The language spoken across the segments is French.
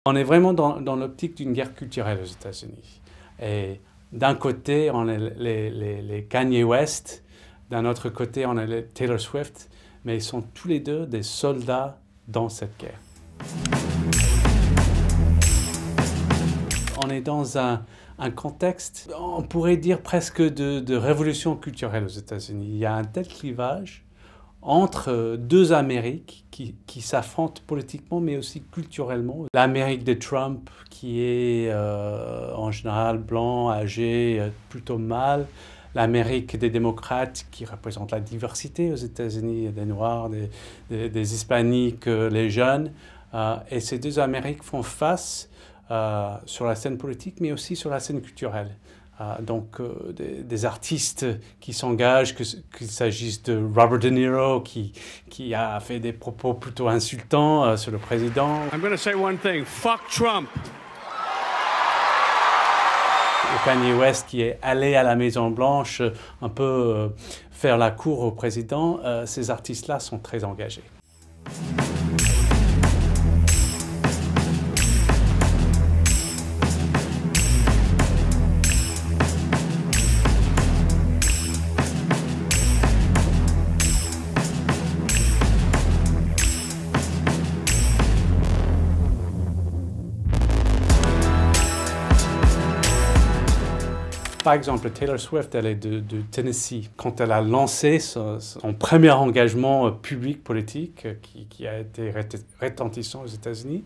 On est vraiment dans l'optique d'une guerre culturelle aux États-Unis. Et d'un côté, on a les Kanye West, d'un autre côté, on a les Taylor Swift, mais ils sont tous les deux des soldats dans cette guerre. On est dans un contexte, on pourrait dire presque de révolution culturelle aux États-Unis. Il y a un tel clivage entre deux Amériques qui s'affrontent politiquement mais aussi culturellement. L'Amérique de Trump qui est en général blanc, âgé, plutôt mâle. L'Amérique des démocrates qui représente la diversité aux États-Unis, des Noirs, des Hispaniques, les jeunes. Et ces deux Amériques font face sur la scène politique mais aussi sur la scène culturelle. Donc des artistes qui s'engagent, qu'il s'agisse de Robert De Niro qui a fait des propos plutôt insultants sur le président. I'm going to say one thing, fuck Trump. Et Kanye West qui est allé à la Maison Blanche un peu faire la cour au président, ces artistes-là sont très engagés. Par exemple, Taylor Swift, elle est de Tennessee. Quand elle a lancé son premier engagement public politique, qui a été retentissant aux États-Unis,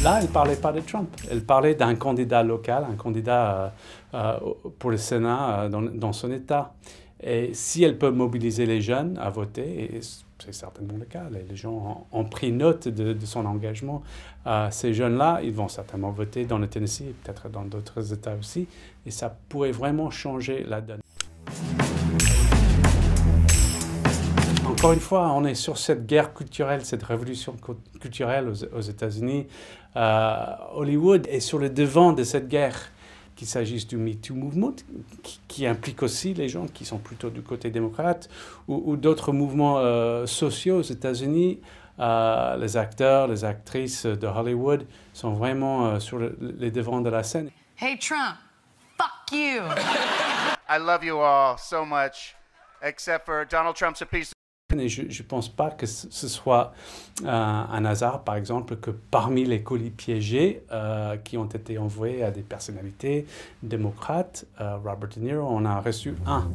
là, elle ne parlait pas de Trump. Elle parlait d'un candidat local, un candidat pour le Sénat dans son État. Et si elle peut mobiliser les jeunes à voter, et c'est certainement le cas, les gens ont pris note de son engagement, ces jeunes-là, ils vont certainement voter dans le Tennessee et peut-être dans d'autres États aussi, et ça pourrait vraiment changer la donne. Encore une fois, on est sur cette guerre culturelle, cette révolution culturelle aux États-Unis. Hollywood est sur le devant de cette guerre, qu'il s'agisse du MeToo Movement, qui implique aussi les gens qui sont plutôt du côté démocrate, ou d'autres mouvements sociaux aux États-Unis. Les acteurs, les actrices de Hollywood sont vraiment sur les devants de la scène. Hey Trump, fuck you! I love you all so much, except for Donald Trump's a piece of... Et je ne pense pas que ce soit un hasard, par exemple, que parmi les colis piégés qui ont été envoyés à des personnalités démocrates, Robert De Niro en a reçu un.